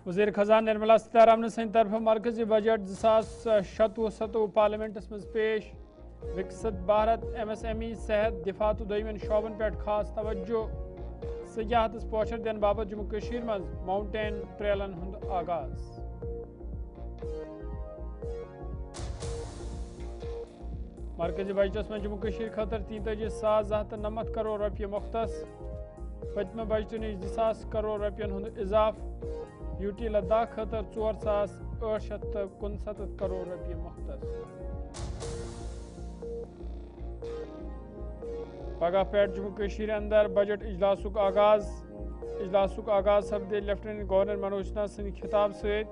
وزیر خزانہ نرملا سیتارمن سند طرف مرکزی بجٹ 2016-17 پارلیمنٹس مز پیش Viksit Bharat M S M E صحت دفاع تو دویمن شعبن پہ خاص توجہ سیاحت پوچھر دن بابت جموں کشیر مز ماؤنٹین ٹریلن ہند آغاز مرکزی بجٹس میں جموں کشیر خاطر 43,290 کروڑ روپیہ مختص پتمہ بجٹ نش 2,000 کروڑ روپین ہند اضاف یو ٹی لداخ خاطر 4,869 کروڑ روپیہ مختص پگہ پہ جموں کشیر اندر بجٹ اجلاسک آغاز سپدے لیفٹیننٹ گورنر منوج سنہا سند خطاب ست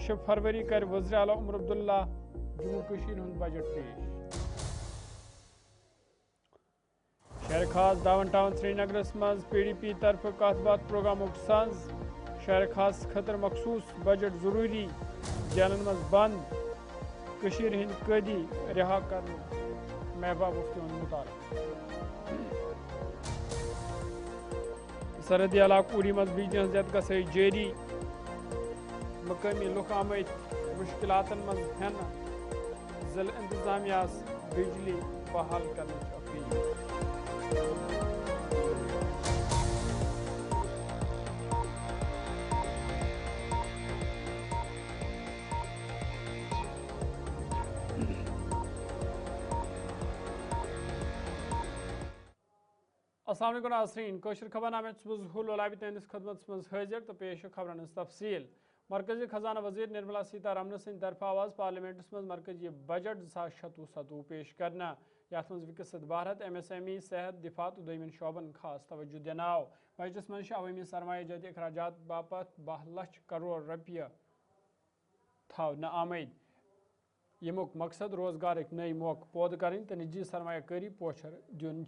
6 فروری کر وزیر اعلیٰ عمر عبداللہ جموں کشیر ہند بجٹ پیش شہر خاص ڈاون ٹاؤن سری نگرس مز پی ڈی پی طرف کت بات پروگرام سنز شہر خاص خاطر مخصوص بجٹ ضروری جیلن مز بند کشیر ہند قیدی رہا کرنا محبوبہ مفتی ہند مطالبہ سرحدی علاقہ اوڑی مز بجلی ہز زیادہ گسائی جاری مقامی لوک آمت مشکلات مز ہین ضلع انتظامیہ بجلی بحال کرنے اپیل السلام علیکم ناظرین کوشر خبر نامہ ظہور لولابی تہندس خدمت مز حاضر تو پیش خبرن ہز تفصیل مرکزی خزانہ وزیر نرملا سیتارمن سند طرف آواز پارلیمنٹس مز مرکزی بجٹ 2016-17 پیش کرنا یت مز Viksit Bharat M S M E صحت دفاع تو دویمن شعبن خاص توجہ دناو بجٹس مز عوامی سرمایہ جاتی اخراجات باپت 12 لچھ کروڑ روپیہ تھونہ آمد یمک مقصد روزگارک نئی موقع پود کریں تو نجی سرمایہ کاری پوچھر دن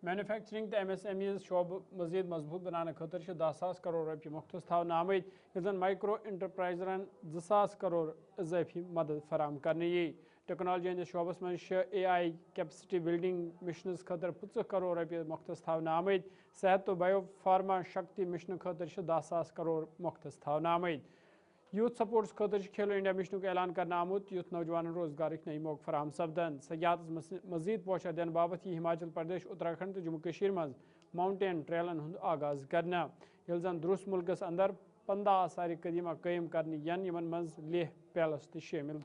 مینوفیکچرنگ تو ایم ایس ایم ایز شعبہ مزید مضبوط بنانے خاطر 10,000 کروڑ روپیہ مختص تھونہ آمد یل زن مائکرو انٹرپرائزرن 2,000 کروڑ اضافی مدد فراہم کرنے ٹیکنالوجی ہندس شعبس من 6 اے آئی کیپسٹی بلڈنگ مشنز خاطر 50 کروڑ روپیہ مختص تھونہ آمد صحت تو بایو فارما شکتی مشن خاطر 10,000 کروڑ مختص تھونہ آمد یوتھ سپورٹس خاطر کھیلو انڈیا مشنک اعلان کرنا آمت یوتھ نوجوان روزگارک نئی موقع فراہم سپدن سیاحت مزید پوچھر دن بابت یہ ہماچل پردیش اتراکھنڈ تو جموں کشیر مز ماؤنٹین ٹریلن ہند آغاز کرنا یل زن درست ملکس اندر 15 آثار قدیمہ قائم کرنے یمن مز لیہ پیلس تہ شامل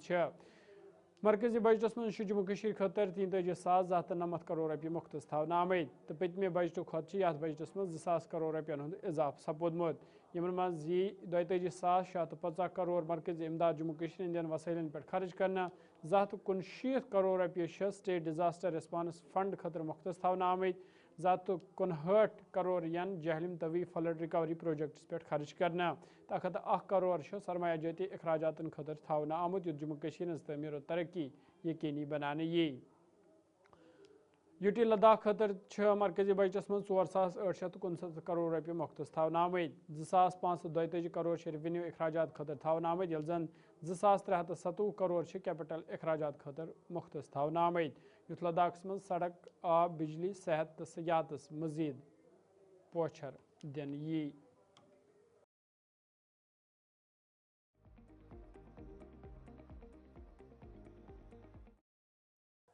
مرکزی بجٹس من جموں کشیر خاطر 43,290 کروڑ روپیہ مختص تھونہ آمد تو پتمہ بجٹ کھت یتھ بجٹس مز 2,000 کروڑ روپین ہند اضافہ سپودمت یمن مز 42,650 کروڑ مرکزی امداد جموں کشیر ہندین وسائلن پہ خرچ کرنا 269 کروڑ روپیہ سٹیٹ ڈیزاسٹر ریسپانس فنڈ خاطر مختص تھونہ آمد 259 کروڑ جہلم توی فلڈ ریکوری پروجیکٹس پہ خرچ کرنا 101 کروڑ سرمایہ جاتی اخراجات خاطر تھونہ آمت یت جموں کشیر ہز تعمیر و ترقی یقینی بنانے یو ٹی لداخ خاطر مرکزی بجٹس من 4,869 کروڑ روپیہ مختص تھونہ آمد 2,542 کروڑ ریونیو اخراجات خاطر تھونہ آمد یل زن 2,327 کروڑ کیپٹل اخراجات خاطر مختص تھونہ آمد یوتھ لداخس من سڑک آب بجلی صحت تو سیاحتس مزید پوچھر دن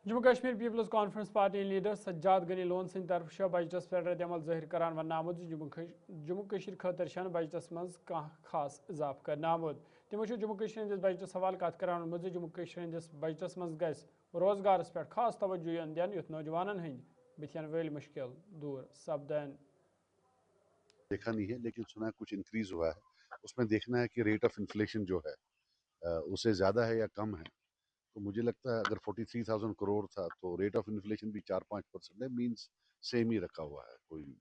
جموں کشمیر پیپلز کانفرنس پارٹی لیڈر سجاد غنی لون سند طرف بجٹس پہ رد عمل ظاہر کران ون آمت جموں کشیر خاطر بجٹس مز خاص اضافہ کرنا آمت تمو جموں کشیر ہندس بجٹس حوالہ کت کران وونمت جموں کشیر ہندس بجٹس مز گژھِ روزگارس پہ خاص توجہ دن یتھ نوجوانن ہند بتھین ویل مشکل دور سپدن دیکھا نہیں ہے لیکن سنا کچھ انکریز ہوا ہے اس میں دیکھنا ہے کہ ریٹ آف انفلیشن جو ہے اسے زیادہ ہے یا کم ہے تو مجھے لگتا ہے اگر 43,000 کروڑ تھا تو ریٹ آف انفلیشن بھی 4-5% ہے مینس سیم ہی رکھا ہوا ہے کوئی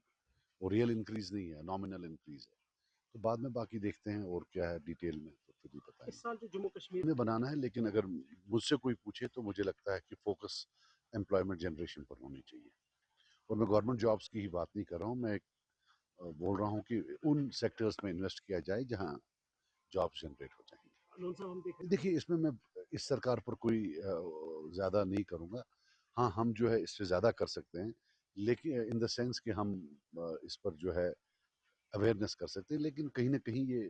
وہ ریئل انکریز نہیں ہے نامنل انکریز ہے تو بعد میں باقی دیکھتے ہیں اور کیا ہے ڈیٹیل میں تو پھر ہی بتائیں اس سال جو جموں کشمیر میں بنانا ہے لیکن اگر مجھ سے کوئی پوچھے تو مجھے لگتا ہے کہ فوکس امپلائمنٹ جنریشن پر ہونی چاہیے اور میں گورنمنٹ جابس کی ہی بات نہیں کر رہا ہوں میں بول رہا ہوں کہ ان سیکٹرز میں انویسٹ کیا جائے جہاں جابس جنریٹ ہو جائیں گے دیکھیے اس میں اس سرکار پر کوئی زیادہ نہیں کروں گا ہاں ہم جو ہے اس سے زیادہ کر سکتے ہیں لیکن ان دا سینس کہ ہم اس پر جو ہے اویئرنیس کر سکتے ہیں لیکن کہیں نہ کہیں یہ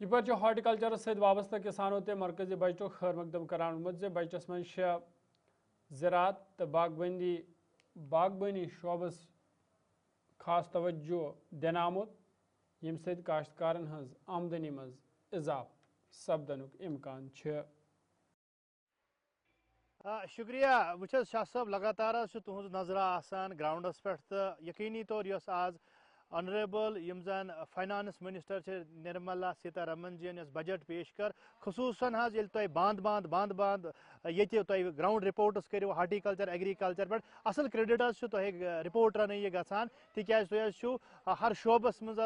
یہ پہ ہارٹیکلچر ست وابستہ کسانوں تے مرکزی بجٹو خیر مقدم کران آمت بجٹس من زراعت تو باغبانی شعبس خاص توجہ دن آمت یم ست کاشتکارن ہز آمدنی مز اضافہ سپدنک امکان چھ۔ شکریہ وچھس شاہ صاحب لگاتار تہذ نظر آسان گراؤنڈس پہ تو یقینی طور یس آز آنریبل یم زن فائنانس منسٹر نرملا سیتارمن جی یس بجٹ پیش کر خصوصاً یل تہ باند یہ گراؤنڈ رپورٹس کرو ہارٹیکلچر ایگریکلچر پہ اصل کریڈٹ تہ رپورٹرن یہ گھان تکیاز تہ ہر شعبس مز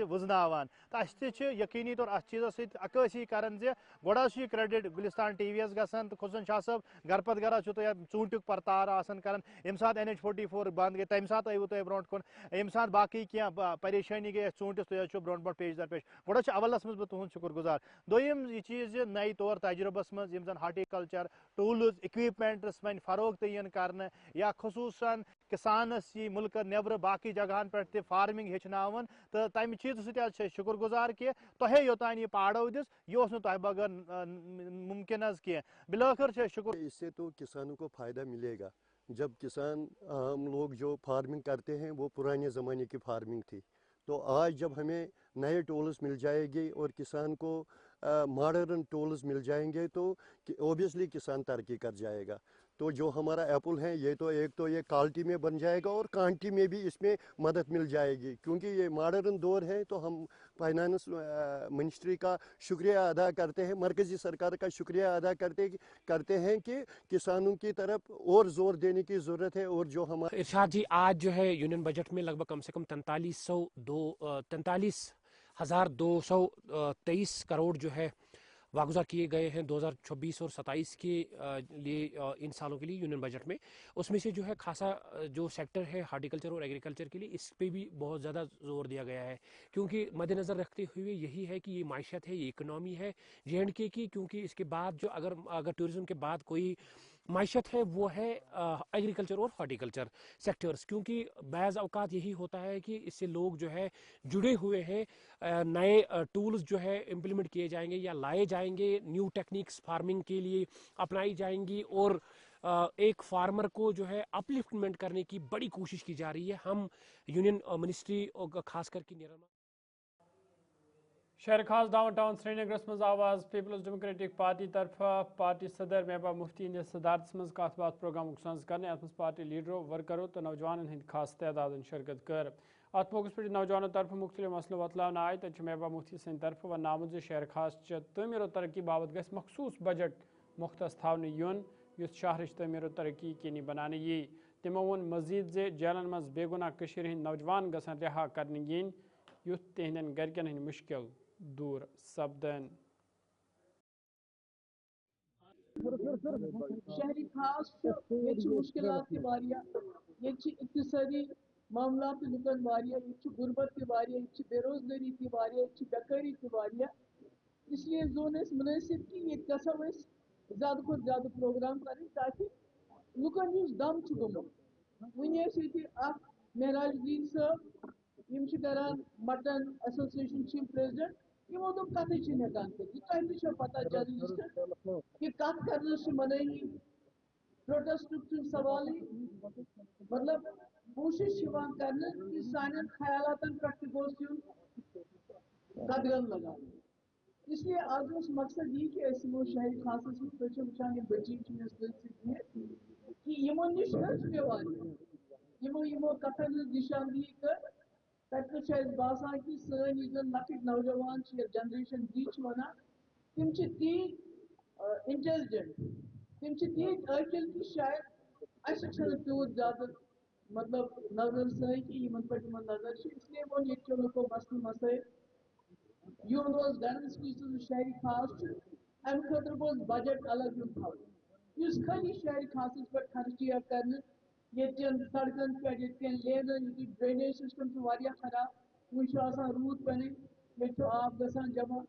وزنان تو اس یقینی طور ات چیزس ست عکاسی کران گوڑ یہ کریڈٹ گلستان ٹی وی یس گھان تو خصوصاً شاہ صاحب گھر پتہ گھر تہ ژوٗنٛٹھیُک پرتار آسان کران یم سات NH-44 بند گئی تمہ سات آو تہ برونٹ کن یم سات باقی کی پریشانی گئی ژوٗنٛٹھس تہ برونٹ برونٹ پیش در پیش گوڑ اولس مز تہد شکر گزار دویم یہ چیز نئے طور تجربس مز یم زن ہارٹیکلچر ٹولز اکوپمنٹس وۄنۍ فروغ تہ کرنے یا خصوصاً کسانس یہ ملک نیبر باقی جگہن پہ تہ فارمنگ ہچناون تو تمہ چیز ستھ شکر گزار کہ تۄہے یوتان یہ پاڑو دس یہ نہ تہ بغیر ممکن کی بالآخر شکر۔ اس سے تو کسانوں کو فائدہ ملے گا جب کسان ہم لوگ جو فارمنگ کرتے ہیں وہ پرانے زمانے کی فارمنگ تھی، تو آج جب ہمیں نئے ٹولز مل جائے گی اور کسان کو ماڈرن ٹولز مل جائیں گے تو اوبیسلی کسان ترقی کر جائے گا۔ تو جو ہمارا ایپل ہے یہ تو ایک تو یہ کوالٹی میں بن جائے گا اور کوانٹی میں بھی اس میں مدد مل جائے گی، کیونکہ یہ ماڈرن دور ہے۔ تو ہم فائنانس منسٹری کا شکریہ ادا کرتے ہیں، مرکزی سرکار کا شکریہ ادا کرتے ہیں کہ کسانوں کی طرف اور زور دینے کی ضرورت ہے۔ اور جو ہمارا ارشاد جی آج جو ہے یونین بجٹ میں لگ بھگ کم سے کم 43,223 کروڑ جو ہے واگزار کیے گئے ہیں 2026 اور 27 کے لیے ان سالوں کے لیے یونین بجٹ میں۔ اس میں سے جو ہے خاصا جو سیکٹر ہے ہارٹیکلچر اور ایگریکلچر کے لیے اس پہ بھی بہت زیادہ زور دیا گیا ہے، کیونکہ مد نظر رکھتے ہوئے یہی ہے کہ یہ معیشت ہے، یہ اکنامی ہے JNK کی، کیونکہ اس کے بعد جو اگر ٹورزم کے بعد کوئی معیشت ہے وہ ہے ایگریکلچر اور ہارٹیکلچر سیکٹرز، کیونکہ بعض اوقات یہی ہوتا ہے کہ اس سے لوگ جو ہے جڑے ہوئے ہیں، نئے ٹولز جو ہے امپلیمنٹ کیے جائیں گے یا لائے جائیں گے، نیو ٹیکنیکس فارمنگ کے لیے اپنائی جائیں گی اور ایک فارمر کو جو ہے اپلفٹمنٹ کرنے کی بڑی کوشش کی جا رہی ہے۔ ہم یونین منسٹری خاص کر کے شہر خاص ڈاؤن ٹاؤن سری نگرس مز آواز پیپلز ڈیموکریٹک پارٹی طرف پارٹی صدر محبوبہ مفتی ہندس صدارتس مز کت بات پروگرام سنز کرنے ات مز پارٹی لیڈرو ورکرو تو نوجوان ہند خاص تعداد شرکت کر ات موقع پہ نوجوانوں طرف مختلف مسئلہ وتلان آئے تب محبوبہ مفتی سند طرف ون آمت شہر خاص تعمیر و ترقی بابت گھس مخصوص بجٹ مختص تھاونہ یون یس شہرچ تعمیر و ترقی یقینی بنانے یی تمو وون مزید زِ جیلن مز بے گناہ کشیر ہند نوجوان گژھن رہا کرنے ین یُتھ تہندین گرکین ہند مشکل دور سپدن۔ شہری خاص یہ مشکلات تہ واریاہ، یہ اقتصادی معاملات لکن واریاہ، یہ غربت تہ واریاہ، یہ بے روزگاری تہ واریاہ، یہ بیکاری تہ واریاہ۔ اس لیے زون اس مناسب کہ یہ گژھو اس زیادہ کھت زیادہ پروگرام کریں تاکہ لکن اس دم گومت ون یہ مہراج الدین صاحب یم کران مٹن ایسوسیشن پریزیڈنٹ یمو دوپ کتھے ہیکان کر تہ پتہ جرنلسٹ کہ کت کرنس منعی پروٹیسٹ سوال مطلب کوشش کرنے کہ سان خیالاتن پہ گوس یون قدغن لگان۔ اس لیے آج اس مقصد یہ کہ ہمو شہری خاصس مجھے وچان یہ بچی کہ یمو نش یمو کتن نشاندہی کر تتہ باسان کہ سن یہ لکٹ نوجوان جنریشن دی ونان تم تیت انٹیلیجنٹ، تم تیت عاقل کہ شاید اس تیوت زیادہ مطلب نظر سن کہ پہ نظر، اس لیے وہ یہ لوگوں مسئلہ مسائل یون روز گرنس کی شہری خاص ام خاطر گوس بجٹ الگ یون تھو اس خالی شہری خاصس پہ خرچہ کرنے یتن سڑکن پہ یتن لینن یہ ڈرینیج سسٹم واریاہ خراب وہ روٗد پٮ۪نٕے یہ آب گژھان جمع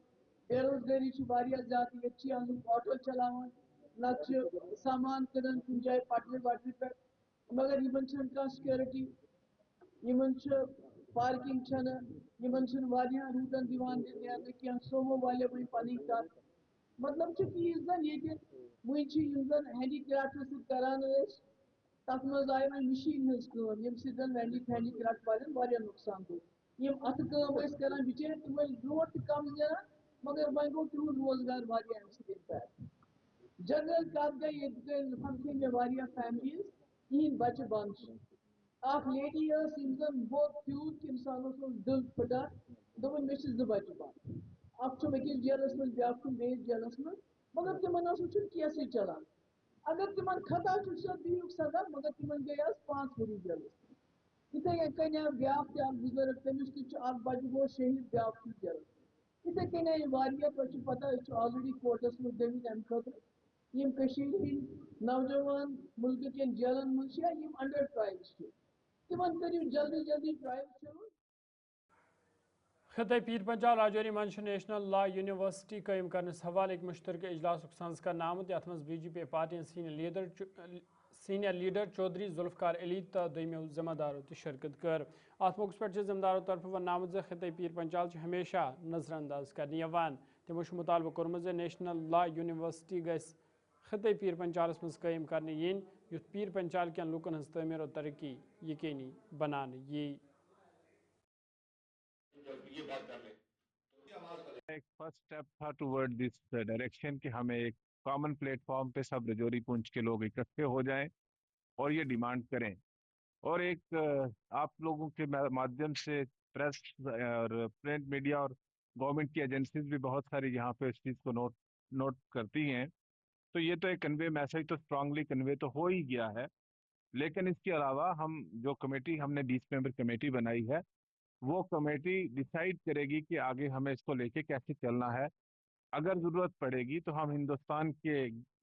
بے روزگاری واریاہ زیادہ یہ آٹو چلاوان نت سامان کٕنان کُنہِ جایہِ پٹنہٕ وٹنہٕ پٮ۪ٹھ مگر یِمن چھنہٕ کانٛہہ سکیورٹی یِمن چھُ پارکنگ چھنہٕ یِمن چھنہٕ واریاہن روٗٹن دِوان نیرنہٕ کینٛہہ سومو والٮ۪و وۄنۍ پنٕنۍ کتھ مطلب چھُ کہ یُس زن ییٚتہِ وۄنۍ چھِ یِم زن ہینڈی کرافٹس سۭتۍ کران ٲسۍ تتھ منٛز آیہِ وۄنۍ مِشیٖن ہٕنٛز کٲم ییٚمہِ سۭتۍ زن ہینڈی کرافٹ والٮ۪ن واریاہ نۄقصان گوٚو یِم اتھٕ کٲم ٲسۍ کران بِچٲرۍ تِم ٲسۍ برونٛٹھ تہِ کم زینان مگر وۄنۍ گوٚو تِہُنٛد روزگار واریاہ اَمہِ سۭتۍ اِمپیکٹ جنرل کتھ گٔے ییٚتہِ گٔے سمکھے مےٚ واریاہ فیملیٖز یِہِنٛدۍ بچہِ بنٛد چھِ اکھ لیڈی ٲس یِم زن بوٚد تیوٗت کہِ اِنسانس اوس دِل پھٕٹان دوٚپُن مےٚ چھِ 2 بچہِ بنٛد اکھ چھُم أکِس جیلس منٛز بیٛاکھ چھُم بیٚیِس جیلس منٛز مگر تِمن ٲس وٕچھُن کیسٕے چلان اگر تِمن خطا چھُ سۄ دِیٖہُکھ سزا مگر تِمن گٔے آز 5 ؤری جیلس یِتھے کٔنۍ آو بیٛاکھ تہِ اکھ بُزرٕگ تٔمِس تہِ چھُ اکھ بچہِ گوٚو شہیٖد بیٛاکھ چھُ جیلس یِتھے کٔنۍ آیہِ واریاہ تۄہہِ چھُو پتہ أسۍ چھِ آلریڈی کورٹس منٛز گٔمٕتۍ امہِ خٲطرٕ یِم کٔشیٖرِ ہٕنٛدۍ نوجوان مُلکہٕ کٮ۪ن جیلن منٛز چھِ یا یِم انڈر ٹرایلز چھِ تِمن کٔرِو جلدی جلدی ٹرایل شروع خطۂ پیر پنچال راجوری منٛز نیشنل لا یونیورسٹی قٲیِم کرنس حوالہٕ أکۍ مُشترکہٕ اجلاسُک سنٛز کرنہٕ آمُت یتھ منٛز بی جے پی پارٹی ہٕنٛدۍ سیٖنیر لیڈر چودھری ذوالفقار علی تہٕ دوٚیمِیو ذمہٕ دارو تہِ شرکت کٔر اتھ موقعس پٮ۪ٹھ چھِ ذمہٕ دارو طرفہٕ وننہٕ آمُت زِ خطۂ پیر پنچال چھُ ہمیشہ نظر انداز کرنہٕ یِوان تِمو چھُ مُطالبہٕ کوٚرمُت زِ نیشنل لا یونیورسٹی گژھِ خطۂ پیر پنچالس منٛز قٲیِم کرنہٕ یِنۍ یُتھ پیر پنچال کٮ۪ن لُکن ہٕنٛز تعمیٖر و ترقی یقینی بناونہٕ یِیہِ ایک فرسٹ اسٹیپ تھا ٹورڈ دس ڈائریکشن کہ ہمیں ایک کامن پلیٹ فارم پہ سب رجوری پونچھ کے لوگ اکٹھے ہو جائیں اور یہ ڈیمانڈ کریں اور ایک آپ لوگوں کے مادھیم سے پریس اور پرنٹ میڈیا اور گورنمنٹ کی ایجنسیز بھی بہت ساری یہاں پہ اس چیز کو نوٹ کرتی ہیں تو یہ تو ایک کنوے میسج تو اسٹرانگلی کنوے تو ہو ہی گیا ہے لیکن اس کے علاوہ ہم جو کمیٹی ہم نے 20 ممبر کمیٹی بنائی ہے وہ کمیٹی ڈیسائیڈ کرے گی کہ آگے ہمیں اس کو لے کے کیسے چلنا ہے اگر ضرورت پڑے گی تو ہم ہندوستان کے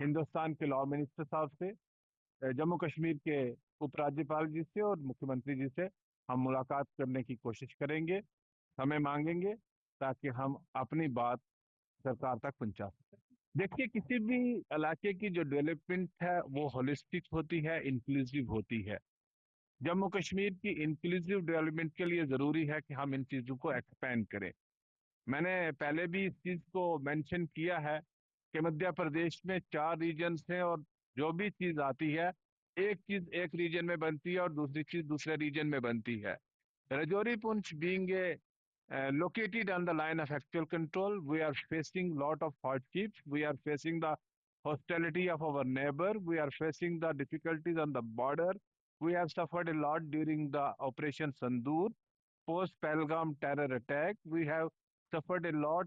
ہندوستان کے لا منسٹر صاحب سے جموں کشمیر کے اپ راجیپال جی سے اور مکھیہ منتری جی سے ہم ملاقات کرنے کی کوشش کریں گے ہمیں مانگیں گے تاکہ ہم اپنی بات سرکار تک پہنچا سکیں دیکھیے کسی بھی علاقے کی جو ڈیولپمنٹ ہے وہ ہولسٹک ہوتی ہے انکلوسیو ہوتی ہے جموں کشمیر کی انکلوسیو ڈیولپمنٹ کے لیے ضروری ہے کہ ہم ان چیزوں کو ایکسپینڈ کریں میں نے پہلے بھی اس چیز کو مینشن کیا ہے کہ مدھیہ پردیش میں 4 ریجنز ہیں اور جو بھی چیز آتی ہے ایک چیز ایک ریجن میں بنتی ہے اور دوسری چیز دوسرے ریجن میں بنتی ہے Rajori Poonch being located on the line of actual control, we are facing lot of hardships. We are facing the hostility of our neighbor. We are facing the difficulties on the border. We have suffered a lot during the Operation Sandur, post Pahalgam terror attack. We have suffered a lot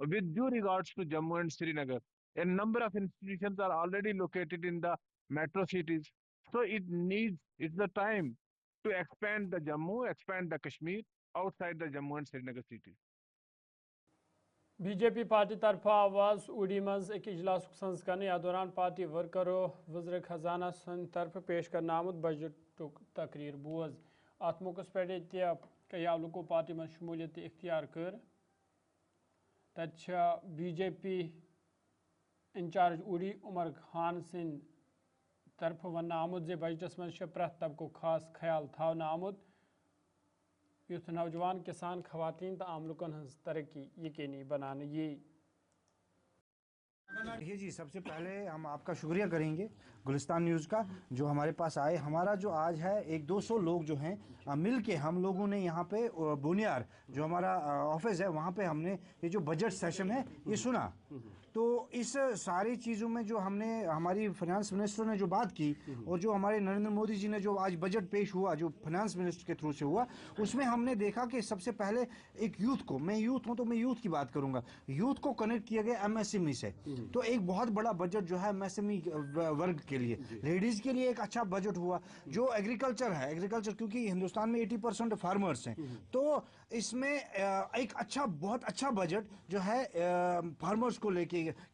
With due regards to Jammu and Srinagar, a number of institutions are already located in the metro cities. So it's the time to expand the Jammu, expand the Kashmir outside the Jammu and Srinagar cities. B J P party طرف آواز اوڈی مز ایک اجلاس sons کرنے یا دوران party ورکرو وزیر خزانہ سند طرف پیش کرنا آمد بجٹ تقریر بوز ات موقع پہ کیا لوکو پارٹی من شمولیت اختیار کر تت بی جے پی انچارج اوڈی عمر خان سند طرف ون آمد بجٹس من پریت طبقہ خاص خیال تھونا آمد یوتھ نوجوان کسان خواتین تو عام لکن ہز ترقی یقینی بنانے یہ دیکھیے جی سب سے پہلے ہم آپ کا شکریہ کریں گے گلستان نیوز کا جو ہمارے پاس آئے ہمارا جو آج ہے 100-200 لوگ جو ہیں مل کے ہم لوگوں نے یہاں پہ بونیار جو ہمارا آفس ہے وہاں پہ ہم نے یہ جو بجٹ سیشن ہے یہ سنا تو اس ساری چیزوں میں جو ہم نے ہماری فنانس منسٹر نے جو بات کی اور جو ہمارے نریندر مودی جی نے جو آج بجٹ پیش ہوا جو فنانس منسٹر کے تھرو سے ہوا اس میں ہم نے دیکھا کہ سب سے پہلے ایک یوتھ کو میں یوتھ ہوں تو میں یوتھ کی بات کروں گا یوتھ کو کنیکٹ کیا گیا ایم ایس ایم ای سے تو ایک بہت بڑا بجٹ جو ہے ایم ایس ایم ای ورگ کے لیے لیڈیز کے لیے ایک اچھا بجٹ ہوا جو ایگریکلچر ہے ایگریکلچر کیونکہ ہندوستان میں 80% فارمرس ہیں تو اس میں ایک اچھا بہت اچھا بجٹ جو ہے فارمرس کو لے کے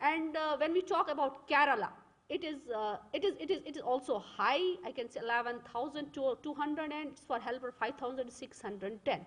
And when we talk about Kerala, it is also high. I can say 11,200 and for helper 5,610.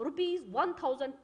₹1,000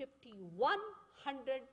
5100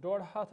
1.5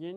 yin